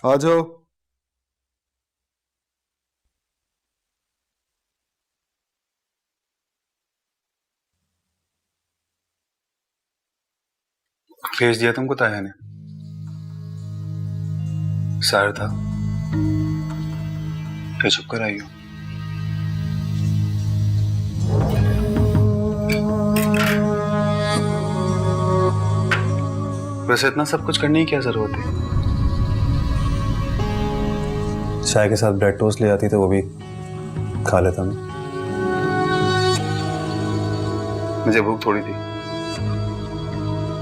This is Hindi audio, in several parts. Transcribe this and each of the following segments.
आ जाओ। भेज दिया तुमको ताया ने? सार था क्या? चुप कर आई हो? वैसे इतना सब कुछ करने की क्या जरूरत है? चाय के साथ ब्रेड टोस्ट ले आती तो वो भी खा लेता मैं। मुझे भूख थोड़ी थी,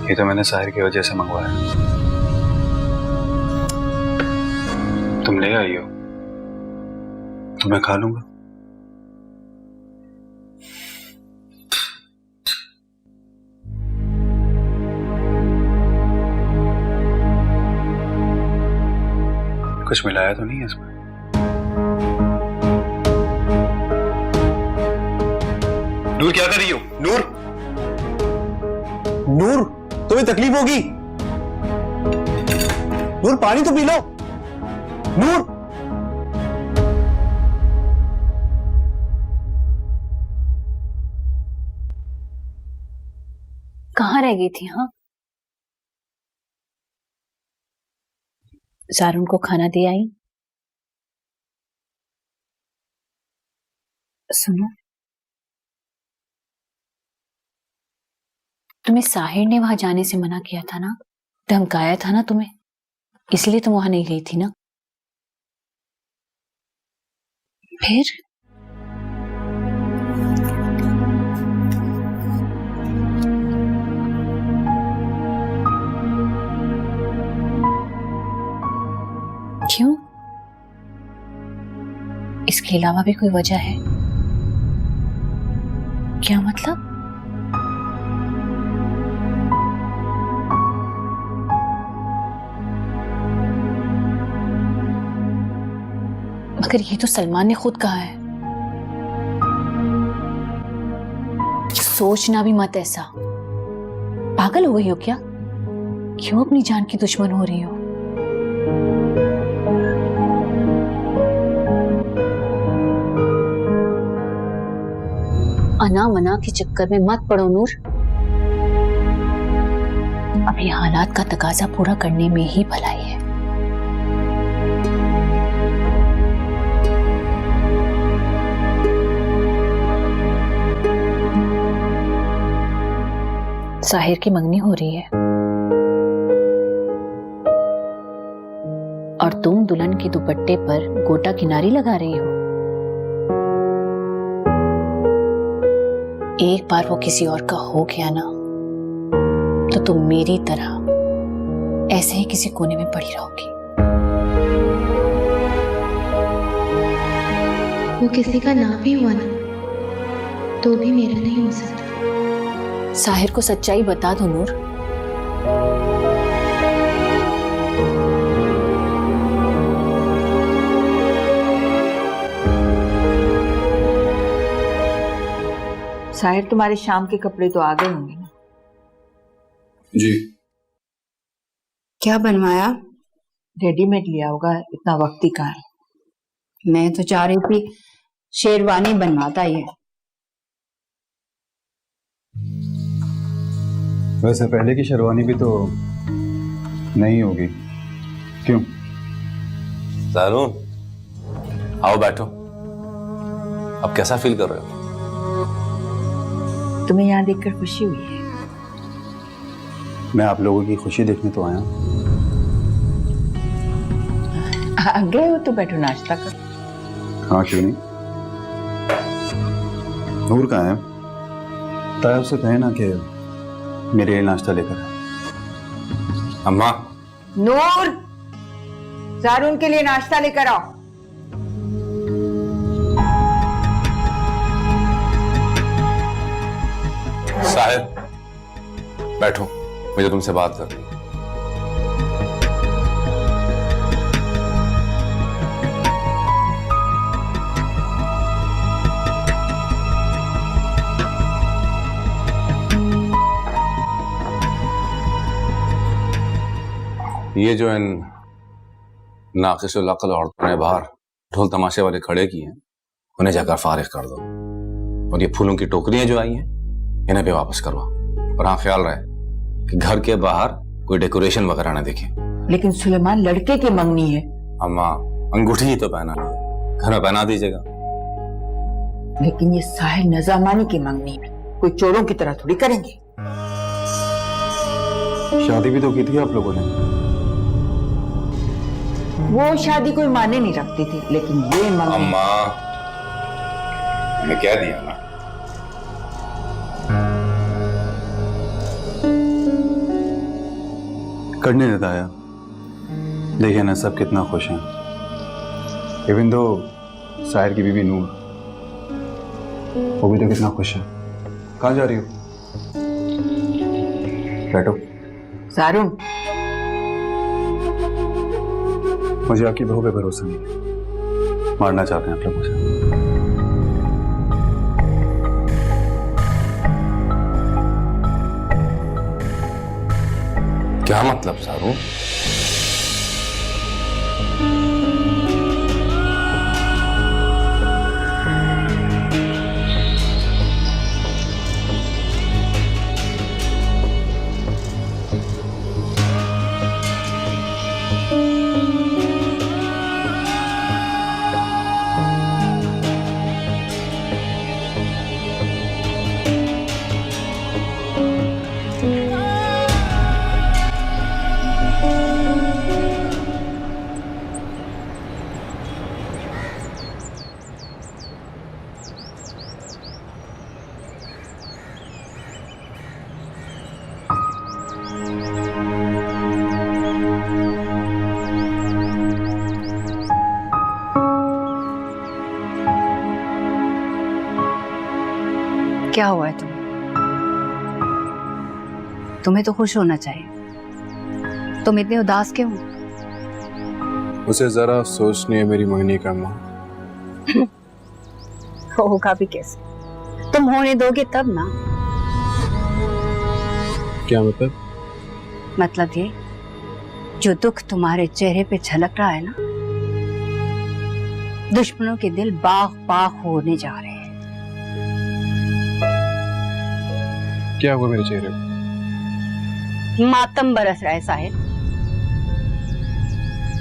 ये तो मैंने साहिर की वजह से मंगवाया। तुम ले आई हो तो मैं खा लूंगा। कुछ मिलाया तो नहीं है इसमें? नूर क्या कर रही हो? नूर, नूर तुम्हें तकलीफ होगी। नूर पानी तो पी लो। नूर कहाँ रह गई थी? हाँ, जारून को खाना दे आई। सुनो, तुम्हें साहिर ने वहां जाने से मना किया था ना, धमकाया था ना तुम्हें, इसलिए तुम वहां नहीं गई थी ना? फिर क्यों? इसके अलावा भी कोई वजह है क्या? मतलब मगर ये तो सलमान ने खुद कहा है। सोचना भी मत ऐसा। पागल हो गई हो क्या? क्यों अपनी जान की दुश्मन हो रही हो? अना मना के चक्कर में मत पड़ो नूर। अभी हालात का तकाजा पूरा करने में ही भलाई है। साहिर की मंगनी हो रही है और तुम दुल्हन के दुपट्टे पर गोटा किनारी लगा रही हो। एक बार वो किसी और का हो गया ना तो तुम मेरी तरह ऐसे ही किसी कोने में पड़ी रहोगी। वो किसी का ना भी हुआ ना तो भी मेरा नहीं हो सकता। साहिर को सच्चाई बता दो नूर। साहिर, तुम्हारे शाम के कपड़े तो आ गए होंगे ना? जी। क्या बनवाया? रेडीमेड लिया होगा, इतना वक्त ही कहाँ है। मैं तो चाह रही थी शेरवानी बनवाता ही है। वैसे पहले की शेरवानी भी तो नहीं होगी, क्यों? जारून आओ बैठो। अब कैसा फील कर रहे हो? तुम्हें यहाँ देखकर खुशी हुई है? मैं आप लोगों की खुशी देखने तो आया। आ गए हो तो बैठो, नाश्ता करो। हाँ, क्यों नहीं। नूर कहाँ है? ताया से कहे ना कि मेरे लिए नाश्ता लेकर आए। अम्मा। नूर, जारून के लिए नाश्ता लेकर आओ। साहिर बैठो, मुझे तुमसे बात करनी है। ये जो इन नाकिसुल अक्ल औरतों ने बाहर ढोल तमाशे वाले खड़े किए हैं, उन्हें जाकर फारिग कर दो। और ये फूलों की टोकरियां जो आई हैं, इन्हें भी वापस करवाओ। और हाँ, ख्याल रहे कि घर के बाहर कोई डेकोरेशन वगैरह ना दिखे। लेकिन सुलेमान लड़के की मंगनी है। अम्मा, अंगूठी ही तो पहना है, घर में पहना दीजिएगा। लेकिन ये साहिर नजामानी की मंगनी है, कोई चोरों की तरह थोड़ी करेंगे। शादी भी तो की थी आप लोगों ने। वो शादी कोई माने नहीं रखती थी, लेकिन ये मंगनी। अम्मा, मैंने कह दिया ना। करने देता है, देखिए ना सब कितना खुश हैं। इवन दो साहिर की बीवी नूर, वो भी तो कितना खुश है। कहाँ जा रही हो? बैठो। सारुण, मुझे आपकी बहू पे भरोसा नहीं है, मारना चाहते हैं आप लोग मुझे। क्या मतलब सारू? क्या हुआ है तुम्हें? तुम्हें तो खुश होना चाहिए। तुम इतने उदास क्यों हो? उसे जरा अफसोस नहीं है मेरी मंगनी का माँ। होगा भी कैसे? तुम होने दोगे तब ना। क्या मतलब? मतलब ये, जो दुख तुम्हारे चेहरे पे झलक रहा है ना, दुश्मनों के दिल बाग बाग होने जा रहे हैं। क्या हुआ मेरे चेहरे पे? मातम बरस रहा है साहिर।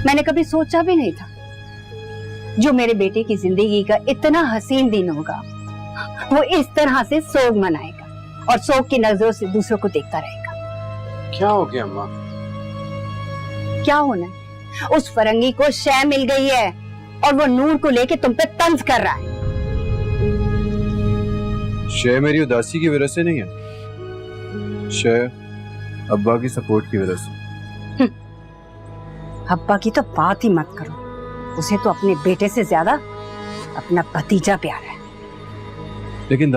मैंने कभी सोचा भी नहीं था जो मेरे बेटे की जिंदगी का इतना हसीन दिन होगा, वो इस तरह से सोग मनाएगा और सोग की नजरों से दूसरों को देखता रहेगा। क्या हो गया अम्मा? क्या होना है? उस फरंगी को शय मिल गई है और वो नूर को लेके तुम पे तंज कर रहा है। शय मेरी उदासी की वजह से नहीं है, शय अब्बा की सपोर्ट की वजह से। अब्बा की तो बात ही मत करो, उसे तो अपने बेटे से ज्यादा अपना भतीजा प्यारा है। लेकिन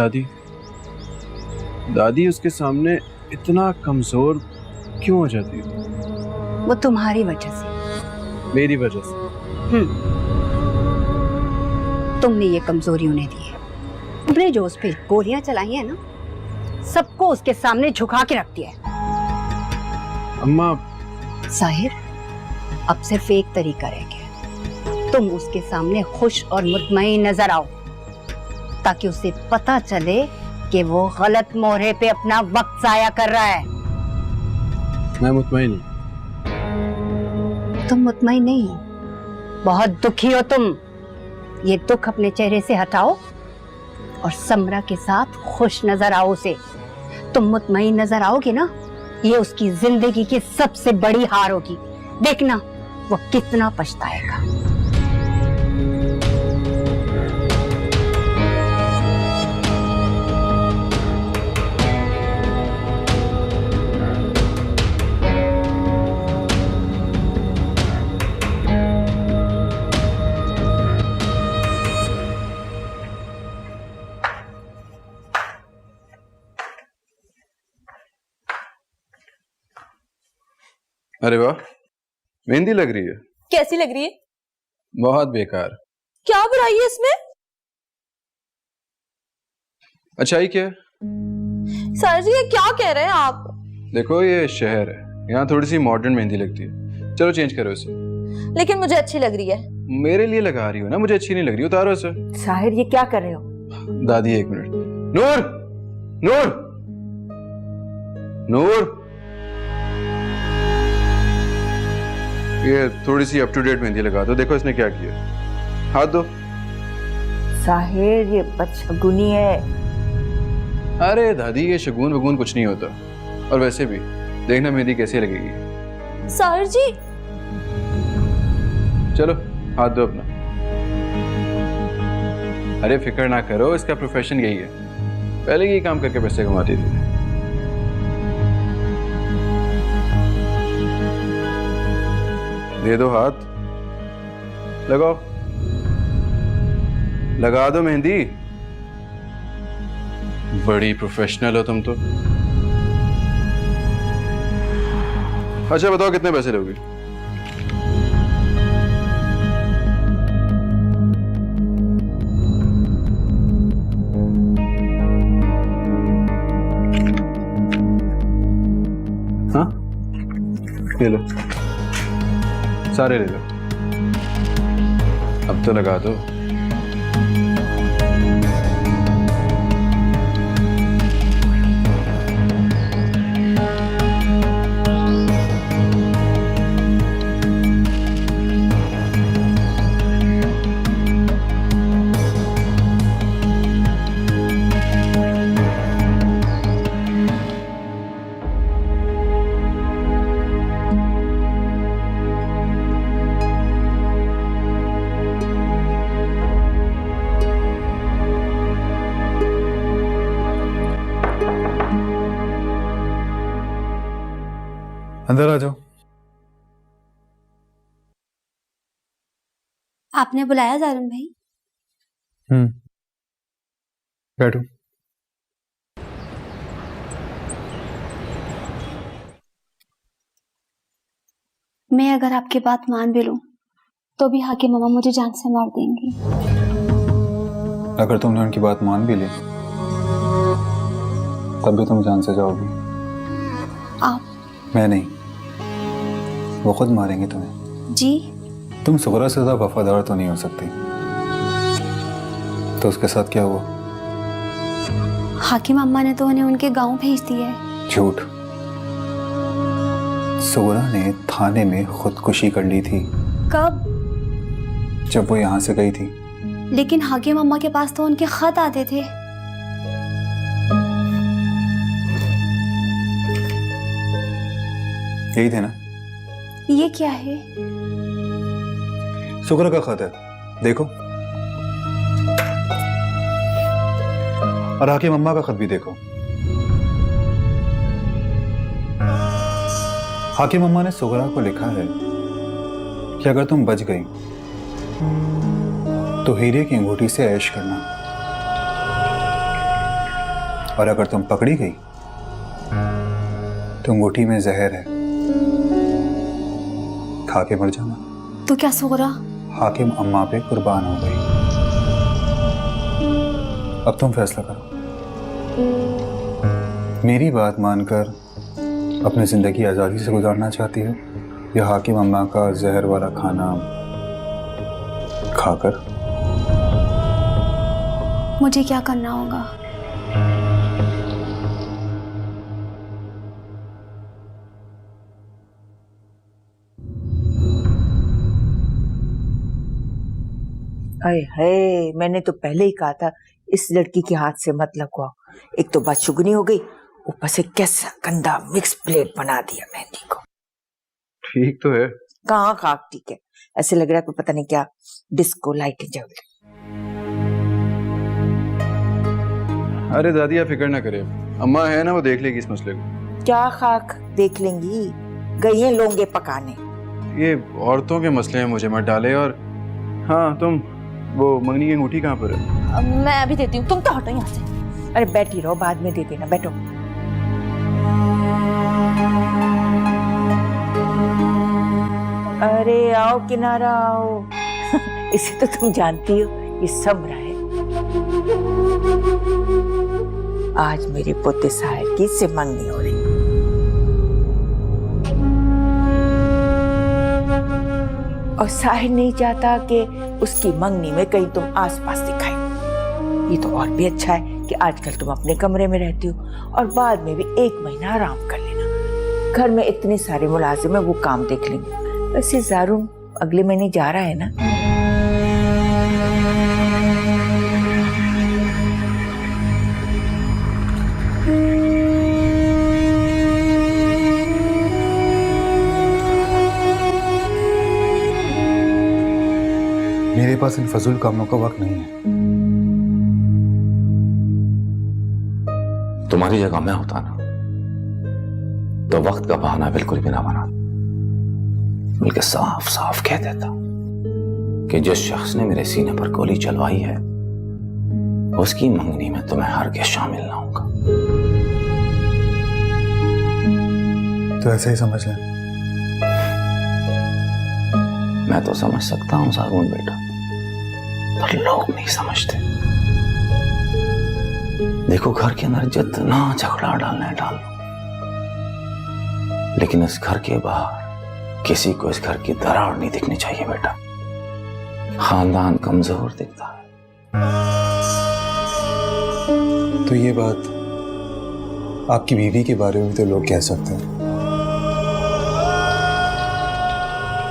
दादी उसके सामने इतना कमजोर क्यों हो जाती है? वो तुम्हारी वजह से। मेरी वजह से? तुमने ये कमजोरी उन्हें दी है। तुमने जो उस पे गोलियां चलाई है ना, सबको उसके सामने झुका के रख दिया है। अम्मा, साहिर, अब सिर्फ एक तरीका रह गया। तुम उसके सामने खुश और मुतमईन नजर आओ, ताकि उसे पता चले कि वो गलत मोहरे पे अपना वक्त जाया कर रहा है। मैं मुतमईन हूं। तुम मुतमईन नहीं हो, बहुत दुखी हो तुम। ये दुख अपने चेहरे से हटाओ और समरा के साथ खुश नजर आओ उसे। तुम मुतमईन नजर आओगे ना, ये उसकी जिंदगी की सबसे बड़ी हार होगी। देखना वो कितना पछताएगा। अरे वाह, मेहंदी लग रही है। कैसी लग रही है? बहुत बेकार। क्या बुराई है इसमें? अच्छाई क्या है? सर जी, ये क्या कह रहे हैं आप? देखो, ये शहर है, यहाँ थोड़ी सी मॉडर्न मेहंदी लगती है। चलो चेंज करो इसे। लेकिन मुझे अच्छी लग रही है। मेरे लिए लगा रही हो ना, मुझे अच्छी नहीं लग रही, उतारो इसे। साहिर ये क्या कर रहे हो? दादी एक मिनट। नूर, नूर, नूर, ये थोड़ी सी अप टू डेट मेहंदी लगा दो। देखो इसने क्या किया, हाथ दो। साहिर ये बदशगुनी है। अरे दादी ये शगुन वगुन कुछ नहीं होता, और वैसे भी देखना मेहंदी कैसी लगेगी। साहिर जी चलो हाथ दो अपना। अरे फिक्र ना करो, इसका प्रोफेशन यही है, पहले यही काम करके पैसे कमाती थी। दे दो हाथ, लगाओ, लगा दो मेहंदी। बड़ी प्रोफेशनल हो तुम तो। अच्छा बताओ कितने पैसे लोगे? हाँ ये लो, सारे ले लो। अब तो लगा दो। अंदर आ जाओ। आपने बुलाया जारुन भाई? बैठो। मैं अगर आपकी बात मान भी लूं तो भी हाकिम मामा मुझे जान से मार देंगी। अगर तुमने उनकी बात मान भी ली तब भी तुम जान से जाओगी। आप? मैं नहीं, वो खुद मारेंगे तुम्हें। जी? तुम सुगरा से ज्यादा वफादार तो नहीं हो सकती। तो उसके साथ क्या हुआ? हाकिम अम्मा ने तो उन्हें उनके गांव भेज दिया है। झूठ। सुगरा ने थाने में खुदकुशी कर ली थी। कब? जब वो यहाँ से गई थी। लेकिन हाकिम अम्मा के पास तो उनके खत आते थे। यही थे ना? ये क्या है? सुगरा का खत है, देखो। और हाकिम अम्मा का खत भी देखो। हाकिम अम्मा ने सुगरा को लिखा है कि अगर तुम बच गई तो हीरे की अंगूठी से ऐश करना, और अगर तुम पकड़ी गई तो अंगूठी में जहर है, खा के मर जाना। तो क्या सुगरा हाकिम अम्मा पे कुर्बान हो गई। अब तुम फैसला करो, मेरी बात मानकर अपनी जिंदगी आजादी से गुजारना चाहती है या हाकिम अम्मा का जहर वाला खाना खाकर? मुझे क्या करना होगा? अरे है, मैंने तो पहले ही कहा था इस लड़की के हाथ से मत लगवाओ। एक तो बदशुगनी हो गई, ऊपर से कैसा गंदा मिक्स प्लेट बना दिया मेहंदी को। ठीक तो है। कहाँ खाक ठीक है, ऐसे लग रहा है कोई पता नहीं क्या डिस्को लाइटें जल रही। अरे दादी आप फिक्र ना करें, अम्मा है ना, वो देख लेगी इस मसले को। क्या खाक देख लेंगी, गई हैं लोंगे पकाने। ये औरतों के मसले हैं, मुझे मत डाले। और हाँ तुम वो मंगनी की अंगूठी कहाँ पर है? मैं अभी देती हूँ, तुम तो हटो यहाँ से। अरे बैठी रहो, बाद में दे देना, बैठो। अरे आओ किनारा आओ। इसे तो तुम जानती हो, ये समरा है। आज मेरे पोते साहिर की से मंगनी हो रही। और साहिर नहीं चाहता कि उसकी मंगनी में कहीं तुम आसपास दिखाई। ये तो और भी अच्छा है कि आजकल तुम अपने कमरे में रहती हो और बाद में भी 1 महीना आराम कर लेना। घर में इतने सारे मुलाजिम है, वो काम देख लेंगे। वैसे जारून अगले महीने जा रहा है ना? मेरे पास इन फजूल कामों का वक्त नहीं है। तुम्हारी जगह मैं होता ना तो वक्त का बहाना बिल्कुल भी ना बना, बल्कि साफ साफ कह देता कि जिस शख्स ने मेरे सीने पर गोली चलवाई है उसकी मंगनी में तुम्हें हरगिज़ शामिल ना होगा। तो ऐसे ही समझ लें। मैं तो समझ सकता हूं सागुन बेटा, पर लोग नहीं समझते। देखो, घर के अंदर जितना झगड़ा डालना है डाल लो, लेकिन इस घर के बाहर किसी को इस घर की दरार नहीं दिखनी चाहिए बेटा। खानदान कमजोर दिखता है। तो ये बात आपकी बीवी के बारे में तो लोग कह सकते हैं,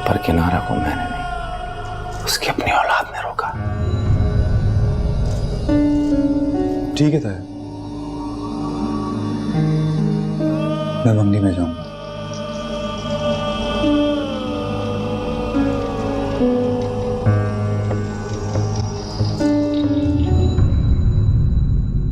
पर किनारा को मैंने नहीं, उसकी अपनी औलाद ने रोका। ठीक है ताया, मैं मंडी में जाऊंगा।